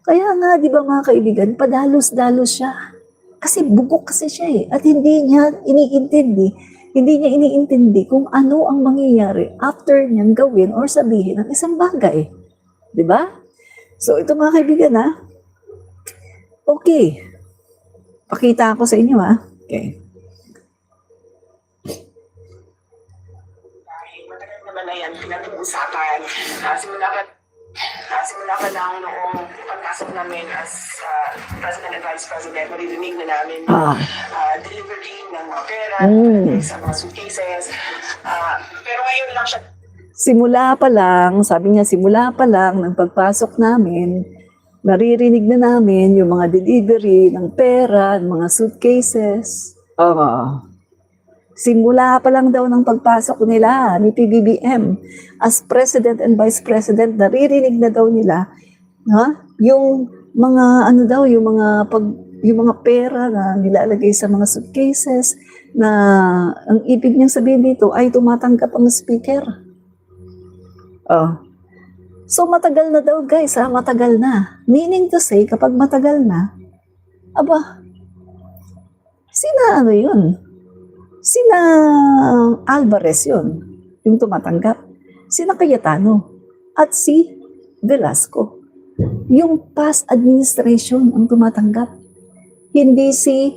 Kaya nga, di ba mga kaibigan, padalos-dalos siya. Kasi bugok kasi siya eh. At hindi niya iniintindi kung ano ang mangyayari after niyang gawin or sabihin ang isang bagay. Di ba? So, ito mga kaibigan ha. Okay. Pakita ako sa inyo ha. Okay. Matagal naman na yan, pinag-uusapan. Simula pa lang noong pagpasok namin as President and Vice President, maririnig na namin yung delivery ng mga pera sa mga suitcases. Pero ngayon lang siya. Simula pa lang, sabi niya, simula pa lang ng pagpasok namin, naririnig na namin yung mga delivery ng pera, ng mga suitcases. Simula pa lang daw ng pagpasok nila ni PBBM as President and Vice President, naririnig na daw nila yung mga yung mga pera na nilalagay sa mga suitcases na ang ibig niyang sabihin dito ay tumatanggap ang speaker. So matagal na daw guys, matagal na. Meaning to say, kapag matagal na, sina Alvarez yun, yung tumatanggap. Sina Cayetano at si Velasco. Yung past administration ang tumatanggap. Hindi si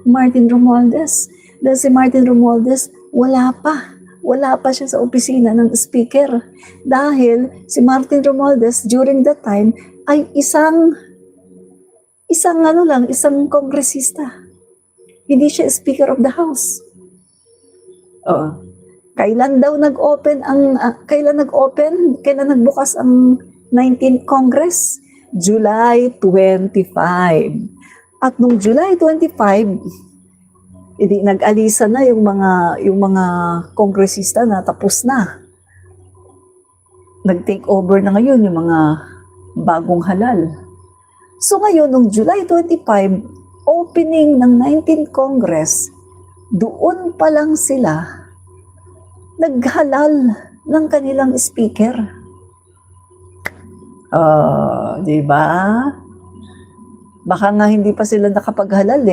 Martin Romualdez. Dahil si Martin Romualdez, wala pa siya sa opisina ng speaker. Dahil si Martin Romualdez during that time ay isang kongresista. Hindi siya Speaker of the House. Kailan daw kailan nagbukas ang 19th Congress? July 25. At nung July 25, nag-alisa na yung mga kongresista na tapos na. Nag-take over na ngayon yung mga bagong halal. So ngayon, nung July 25, opening ng 19th Congress, doon pa lang sila naghalal ng kanilang speaker. Di ba? Baka nga hindi pa sila nakapaghalal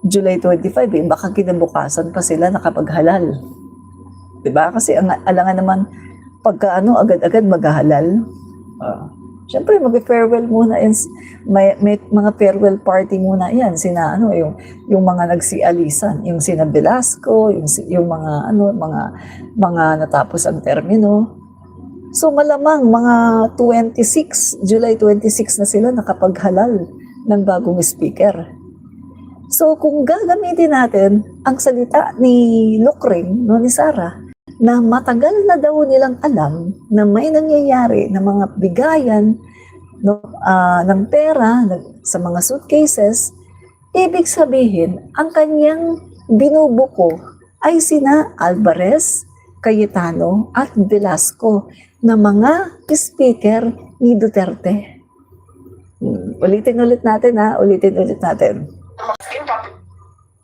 July 25 baka kinabukasan pa sila nakapaghalal. Di ba? Kasi alangan naman pagka agad-agad maghahalal. Siyempre, mag-farewell muna. May mga farewell party muna yan. Yung mga nagsialisan. Yung sina Velasco, yung mga natapos ang termino. So, malamang mga July 26 na sila nakapaghalal ng bagong speaker. So, kung gagamitin natin ang salita ni Lucring, ni Sara, na matagal na daw nilang alam na may nangyayari na mga bigayan ng pera sa mga suitcases, ibig sabihin, ang kanyang binubuko ay sina Alvarez, Cayetano at Velasco na mga speaker ni Duterte. Ulitin natin.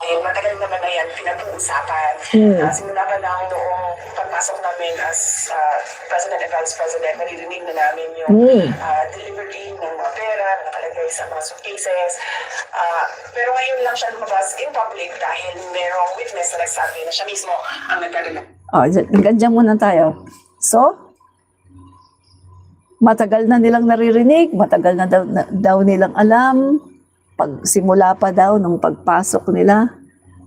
Matagal naman na yan, pinag-uusapan. Simula pa lang noong pagpasok namin as President and Vice President, maririnig na namin yung delivery ng mga pera na nakalagay sa mga suitcases. Pero ngayon lang siya lumabas in public dahil merong witness na nagsabi na siya mismo ang nagdadala. Ganyan muna tayo. So, matagal na nilang naririnig, matagal na daw nilang alam, simula pa daw nung pagpasok nila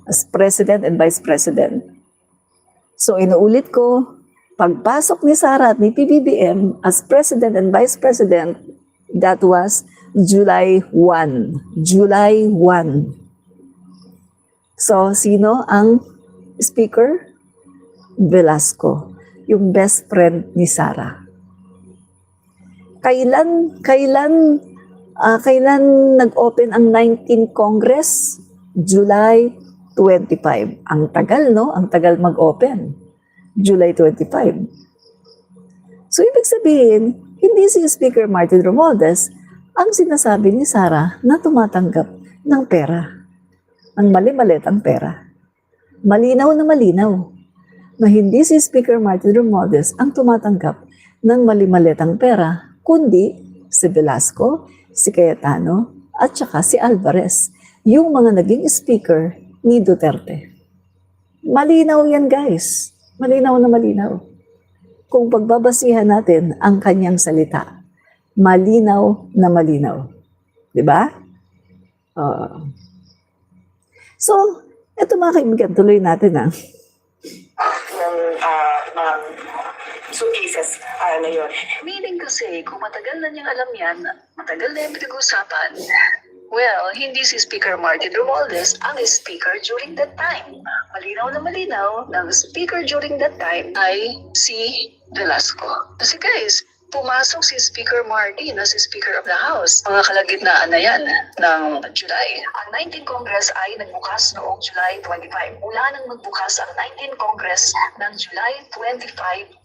as President and Vice President. So inuulit ko, pagpasok ni Sara at ni PBBM as President and Vice President, that was July 1. July 1. So sino ang speaker? Velasco, yung best friend ni Sara. Kailan nag-open ang 19th Congress? July 25. Ang tagal, no? Ang tagal mag-open. July 25. So, ibig sabihin, hindi si Speaker Martin Romualdez ang sinasabi ni Sara na tumatanggap ng pera. Ang mali-malit ang pera. Malinaw na hindi si Speaker Martin Romualdez ang tumatanggap ng mali-malit ang pera, kundi si Velasco, si Cayetano, at saka si Alvarez, yung mga naging speaker ni Duterte. Malinaw yan, guys. Malinaw na malinaw. Kung pagbabasihan natin ang kanyang salita, malinaw na malinaw. Di ba? So, eto mga kaibigan, tuloy natin ng mga suitcases na yun. Meaning kasi, kung matagal na niyang alam yan, matagal na yung pinag-usapan, well, hindi si Speaker Martin Romualdez ang speaker during that time. Malinaw na malinaw na ang speaker during that time ay si Velasco. Kasi guys, pumasok si Speaker Martin na si Speaker of the House. Mga kalagitnaan na yan ng July. Ang 19th Congress ay nagbukas noong July 25. Mula nang magbukas ang 19th Congress ng July 25,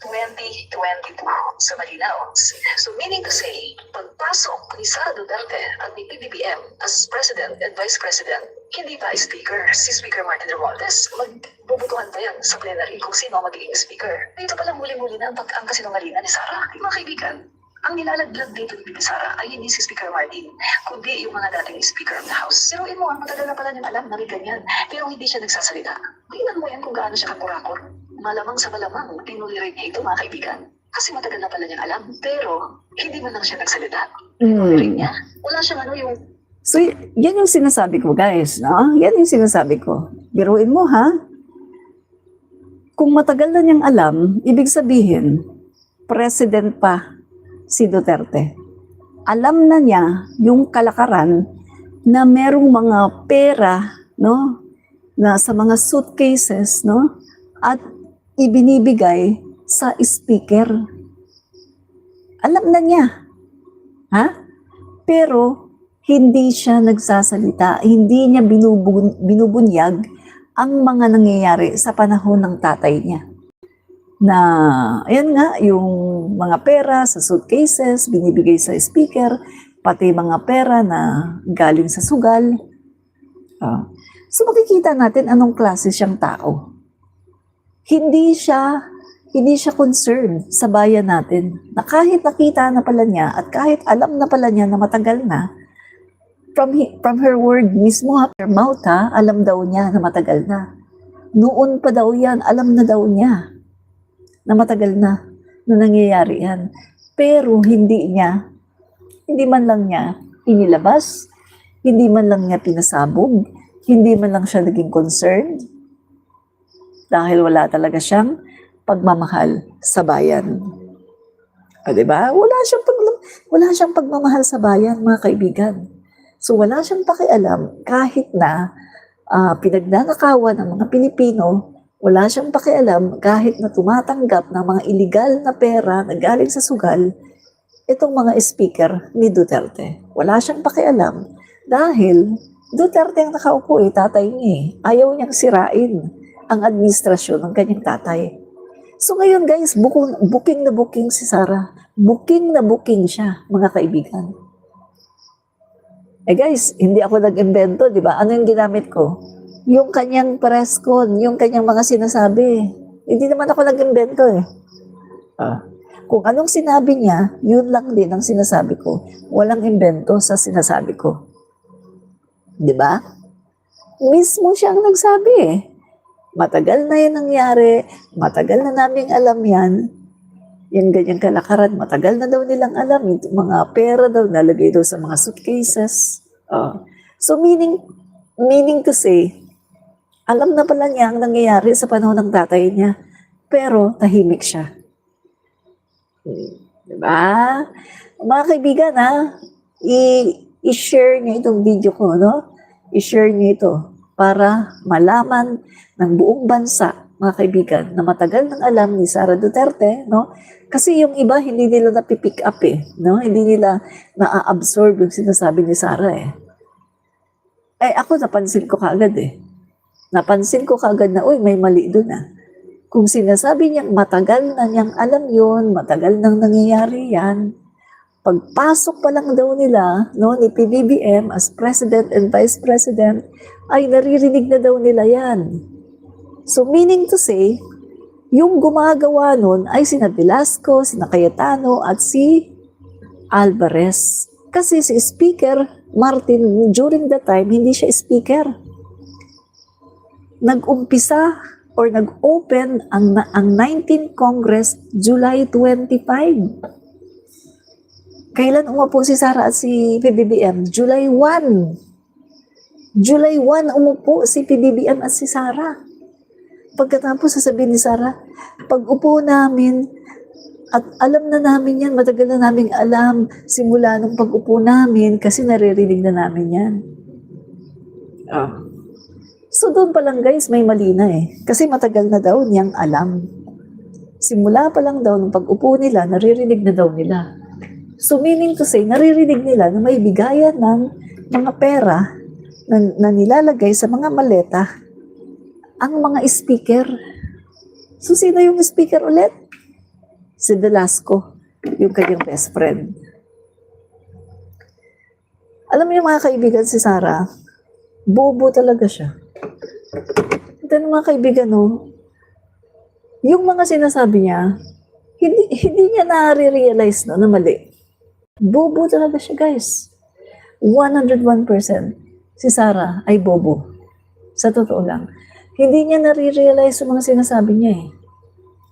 2022 sa Malinaw. So meaning to say, pagpasok ni Sara Duterte at ni PBBM as President and Vice President, hindi pa Speaker si Speaker Martin Romualdez. Magbubutuhan pa yan sa plenary kung sino magiging Speaker. Ito palang muli-muli na ang kasinungalingan ni Sara. Mga kaibigan, ang nilalaglag dito ni Sara ay hindi si Speaker Martin, kundi yung mga dating Speaker of the House. Pero mo, matagal na pala niyang alam na may ganyan, pero hindi siya nagsasalita. Tingnan mo yan kung gaano siya kakurakor. Malamang sa malamang, tinulirin niya ito mga kaibigan. Kasi matagal na pala niyang alam, pero hindi man lang siya nagsalita. Tinulirin niya. Wala siyang yung... So, yan yung sinasabi ko, guys. No? Yan yung sinasabi ko. Biruin mo, ha? Kung matagal na niyang alam, ibig sabihin, president pa si Duterte. Alam na niya yung kalakaran na merong mga pera, no, na sa mga suitcases, no, at ibinibigay sa speaker. Alam na niya. Ha? Pero hindi siya nagsasalita, hindi niya binubunyag ang mga nangyayari sa panahon ng tatay niya. Na, ayan nga, yung mga pera sa suitcases, binibigay sa speaker, pati mga pera na galing sa sugal. So makikita natin anong klase siyang tao. Hindi siya concerned sa bayan natin, na kahit nakita na pala niya at kahit alam na pala niya na matagal na, from her word mismo, her mouth, alam daw niya na matagal na. Noon pa daw yan, alam na daw niya na matagal na nangyayari yan. Pero hindi man lang niya inilabas, hindi man lang niya pinasabog, hindi man lang siya naging concerned dahil wala talaga siyang pagmamahal sa bayan. Diba? Wala siyang pagmamahal sa bayan, mga kaibigan. So wala siyang pakialam kahit na pinagnanakawan ng mga Pilipino, wala siyang pakialam kahit na tumatanggap ng mga illegal na pera na galing sa sugal, itong mga speaker ni Duterte. Wala siyang pakialam dahil Duterte ang nakaupo tatay niya. Ayaw niyang sirain ang administrasyon ng kanyang tatay. So ngayon guys, booking na booking si Sara. Booking na booking siya, mga kaibigan. Guys, hindi ako nag-invento, di ba? Ano yung ginamit ko? Yung kanyang press con, yung kanyang mga sinasabi. Hindi naman ako nag-invento Kung anong sinabi niya, yun lang din ang sinasabi ko. Walang invento sa sinasabi ko. Di ba? Mismo siyang nagsabi Matagal na yan nangyari, matagal na naming alam yan. Yan ganyang kalakaran, matagal na daw nilang alam. Yung mga pera daw, nalagay daw sa mga suitcases. So meaning to say, alam na pala niya ang nangyayari sa panahon ng tatay niya, pero tahimik siya. Diba? Mga kaibigan, i-share niyo itong video ko, no? I-share niyo ito para malaman ng buong bansa, mga kaibigan, na matagal nang alam ni Sara Duterte, no? Kasi yung iba, hindi nila napipick up no? Hindi nila na-absorb yung sinasabi ni Sara ako napansin ko kaagad Napansin ko kaagad na, may mali doon Kung sinasabi niyang matagal na niyang alam yun, matagal nang nangyayari yan, pagpasok pa lang daw nila, no, ni PBBM as President and Vice President, ay naririnig na daw nila yan. So meaning to say, yung gumagawa nun ay sina Velasco, sina Cayetano, at si Alvarez. Kasi si Speaker Martin, during that time, hindi siya speaker. Nag-umpisa or nag-open ang 19th Congress July 25. Kailan umupo si Sara at si PBBM? July 1. July 1 umupo si PBBM at si Sara. Pagkatapos sasabihin ni Sara, pag-upo namin, at alam na namin yan, matagal na namin alam, simula nung pag-upo namin, kasi naririnig na namin yan. So doon pa lang guys, may mali na eh. Kasi matagal na daw niyang alam. Simula pa lang daw nung pag-upo nila, naririnig na daw nila. So meaning to say, naririnig nila na may bigayan ng mga pera na nilalagay sa mga maleta ang mga speaker. So sino yung speaker ulit? Si Velasco, yung kanyang best friend. Alam niyo mga kaibigan, si Sara, bobo talaga siya. Then mga kaibigan, no, yung mga sinasabi niya, hindi niya na-realize no, na mali. Bobo talaga siya, guys. 101% si Sara ay bobo. Sa totoo lang. Hindi niya na-realize yung mga sinasabi niya eh.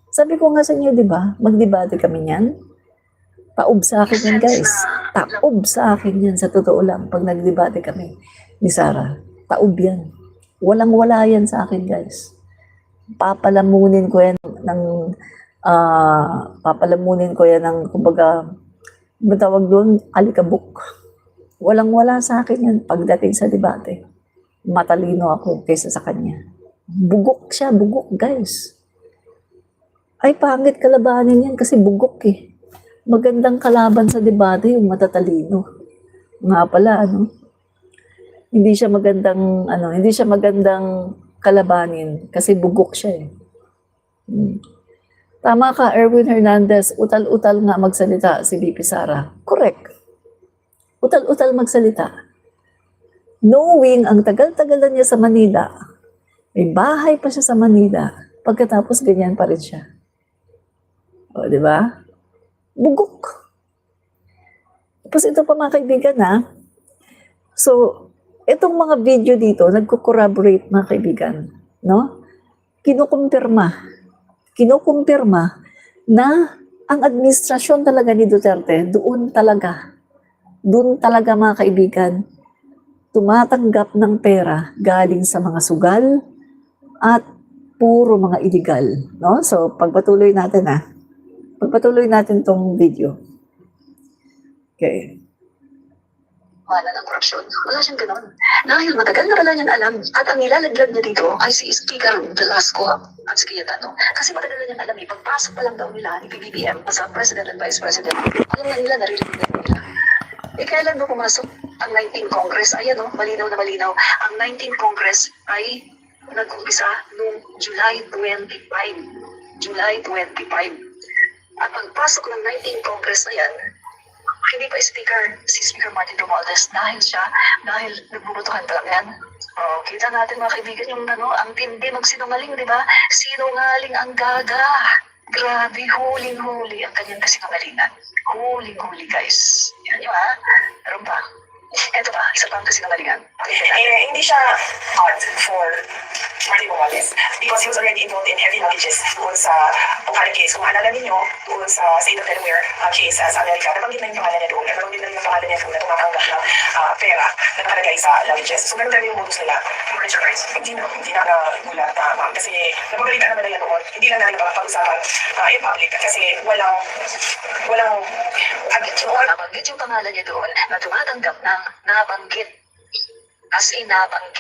Sabi ko nga sa inyo, di ba? Magdebate kami niyan. Taob sa akin yan, guys. Taob sa akin yan, sa totoo lang. Pag nagdebate kami ni Sara, taob yan. Walang-wala yan sa akin, guys. Papalamunin ko yan ng, kumbaga, matawag doon, alikabok. Walang-wala sa akin yan pagdating sa debate. Matalino ako kaysa sa kanya. Bugok siya, bugok, guys. Ay, pangit kalabanin yan kasi bugok eh. Magandang kalaban sa debate yung matatalino. Nga pala, hindi siya magandang kalabanin kasi bugok siya eh. Tama ka, Erwin Hernandez, utal-utal nga magsalita si VP Sara. Correct. Utal-utal magsalita. Knowing ang tagal-tagalan niya sa Manila, may bahay pa siya sa Manila, pagkatapos ganyan pa rin siya. O, di ba? Bugok. Tapos ito pa mga kaibigan So, itong mga video dito, nagko-corroborate mga kaibigan. No? Kinukumpirma na ang administrasyon talaga ni Duterte, doon talaga mga kaibigan, tumatanggap ng pera galing sa mga sugal at puro mga illegal. No? So, pagpatuloy natin tong video. Okay. Wala ng korupsyon. Wala siyang ganon. Dahil matagal na pala niyang alam at ang nilalaglag niya dito ay si Speaker Velasco at si Cayetano. Kasi matagal na niyang alam pagpasok pa lang daw nila ni PBBM sa President and Vice President, alam na nila, naririnig na nila. Kailan ba pumasok ang 19th Congress? Ayan malinaw na malinaw. Ang 19th Congress ay nag-umpisa noong July 25. July 25. At pagpasok ng 19th Congress na yan, hindi pa si Speaker Martin Romualdez dahil nagbubutuhan pa lang yan. Kita natin mga kaibigan yung ang tindi magsinungaling, di ba? Sinungaling ang gaga. Grabe, huling-huli ang kanyang kasinungalingan. Huling-huli, guys. Yan yun, Meron pa. Ito pa, isa pang kasinungalingan. Hindi siya odd for Martin Romualdez because he was already involved in heavy knowledges doon sa Bukhari case. Kung maalala ninyo, doon sa State of Delaware case sa Amerika, nabanggit na yung pangalan niya doon. Nabanggit na yung pangalan niya doon na tumatanggap ng pera na nakalagay sa knowledges. So, meron talaga yung modus nila. Richard Price, hindi na nagulat, ma'am. Kasi napagalitan naman na yan doon. Hindi lang natin pag-usapan in public kasi walang Nabanggit yung pangalan niya doon na tumatanggap ng nabanggit. As in nabanggit.